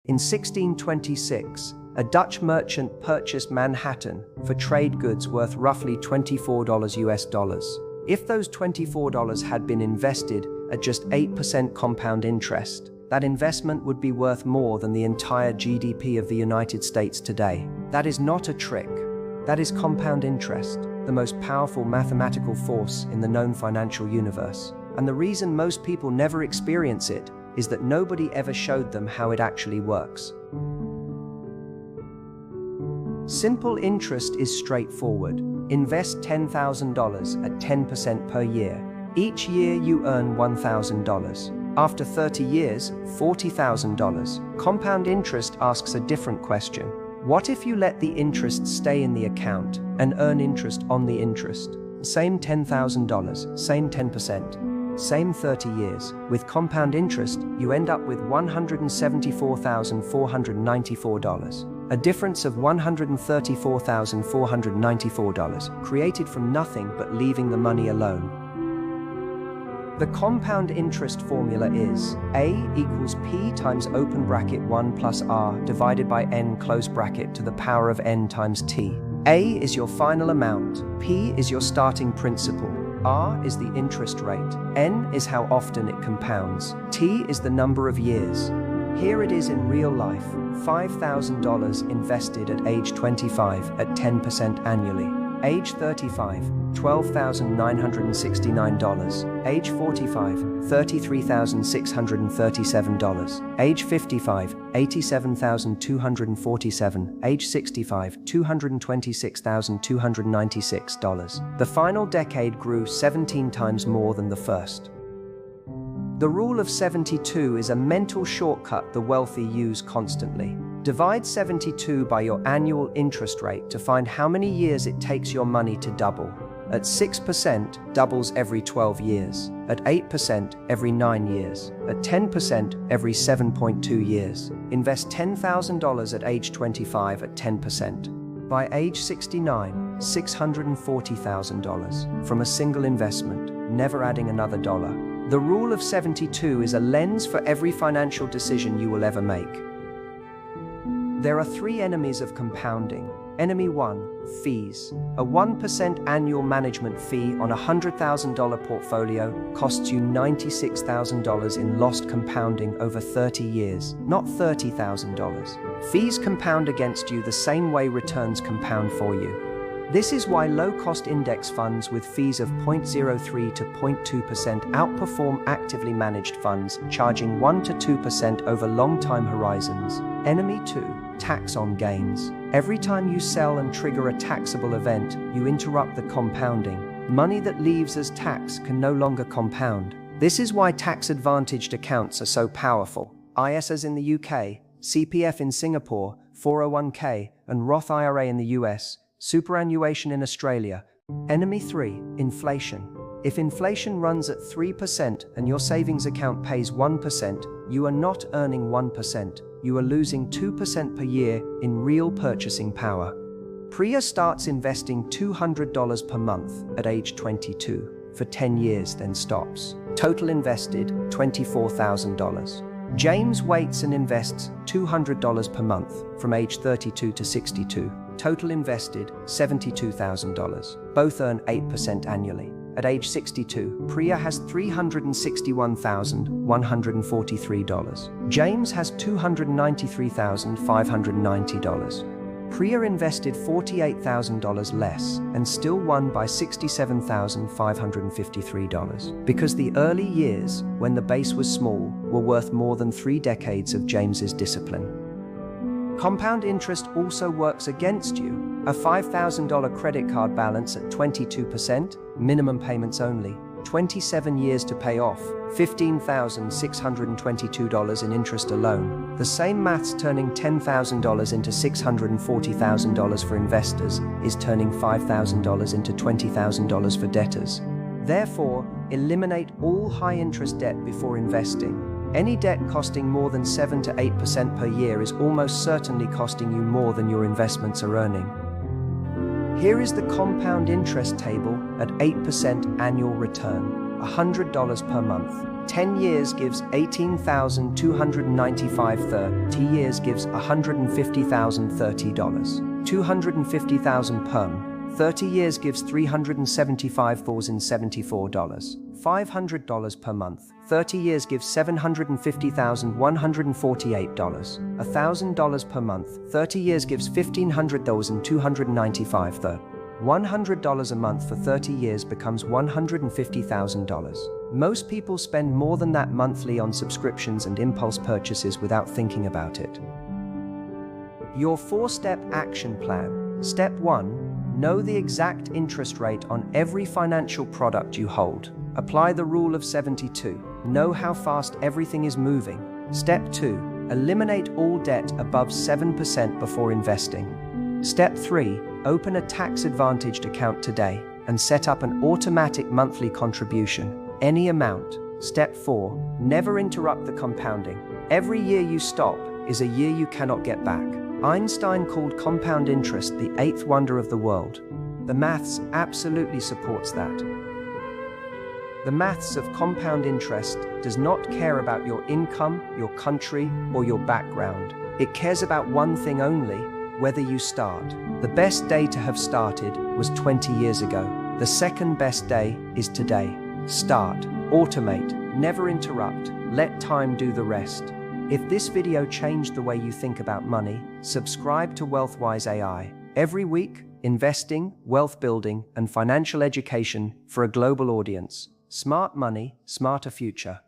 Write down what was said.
In 1626, a Dutch merchant purchased Manhattan for trade goods worth roughly $24 US. If those $24 had been invested at just 8% compound interest, that investment would be worth more than the entire GDP of the United States today. That is not a trick. That is compound interest, the most powerful mathematical force in the known financial universe. And the reason most people never experience it is that nobody ever showed them how it actually works. Simple interest is straightforward. Invest $10,000 at 10% per year. Each year you earn $1,000. After 30 years, $40,000. Compound interest asks a different question. What if you let the interest stay in the account and earn interest on the interest? Same $10,000, same 10%, same 30 years. With compound interest, you end up with $174,494. A difference of $134,494, created from nothing but leaving the money alone. The compound interest formula is A equals P times open bracket 1 plus R divided by N close bracket to the power of N times T. A is your final amount, P is your starting principal, R is the interest rate, N is how often it compounds, T is the number of years. Here it is in real life, $5,000 invested at age 25 at 10% annually. Age 35, $12,969. Age 45, $33,637. Age 55, $87,247. Age 65, $226,296. The final decade grew 17 times more than the first. The rule of 72 is a mental shortcut the wealthy use constantly. Divide 72 by your annual interest rate to find how many years it takes your money to double. At 6%, doubles every 12 years. At 8%, every 9 years. At 10%, every 7.2 years. Invest $10,000 at age 25 at 10%. By age 69, $640,000 from a single investment, never adding another dollar. The rule of 72 is a lens for every financial decision you will ever make. There are 3 enemies of compounding. Enemy 1, fees. A 1% annual management fee on a $100,000 portfolio costs you $96,000 in lost compounding over 30 years, not $30,000. Fees compound against you the same way returns compound for you. This is why low-cost index funds with fees of 0.03 to 0.2% outperform actively managed funds, charging 1 to 2% over long time horizons. Enemy 2, tax on gains. Every time you sell and trigger a taxable event, you interrupt the compounding. Money that leaves as tax can no longer compound. This is why tax-advantaged accounts are so powerful. ISAs in the UK, CPF in Singapore, 401k, and Roth IRA in the US, superannuation in Australia. Enemy 3, inflation. If inflation runs at 3% and your savings account pays 1%, you are not earning 1%. You are losing 2% per year in real purchasing power. Priya starts investing $200 per month at age 22. For 10 years, then stops. Total invested, $24,000. James waits and invests $200 per month from age 32 to 62. Total invested, $72,000. Both earn 8% annually. At age 62, Priya has $361,143. James has $293,590. Priya invested $48,000 less and still won by $67,553 because the early years, when the base was small, were worth more than 3 decades of James's discipline. Compound interest also works against you. A $5,000 credit card balance at 22%, minimum payments only, 27 years to pay off, $15,622 in interest alone. The same maths turning $10,000 into $640,000 for investors is turning $5,000 into $20,000 for debtors. Therefore, eliminate all high-interest debt before investing. Any debt costing more than 7 to 8% per year is almost certainly costing you more than your investments are earning. Here is the compound interest table at 8% annual return. $100 per month. 10 years gives $18,295. 30 years gives $150,030. $250,000 perm. 30 years gives $375,074. $500 per month. 30 years gives $750,148. $1,000 per month. 30 years gives $1,500,295. $100 a month for 30 years becomes $150,000. Most people spend more than that monthly on subscriptions and impulse purchases without thinking about it. Your 4-step action plan. Step 1. Know the exact interest rate on every financial product you hold. Apply the rule of 72. Know how fast everything is moving. Step 2. Eliminate all debt above 7% before investing. Step 3. Open a tax-advantaged account today and set up an automatic monthly contribution, any amount. Step 4. Never interrupt the compounding. Every year you stop is a year you cannot get back. Einstein called compound interest the 8th wonder of the world. The maths absolutely supports that. The maths of compound interest does not care about your income, your country, or your background. It cares about one thing only: whether you start. The best day to have started was 20 years ago. The second best day is today. Start, automate, never interrupt, let time do the rest. If this video changed the way you think about money, subscribe to WealthWise AI. Every week, investing, wealth building, and financial education for a global audience. Smart money, smarter future.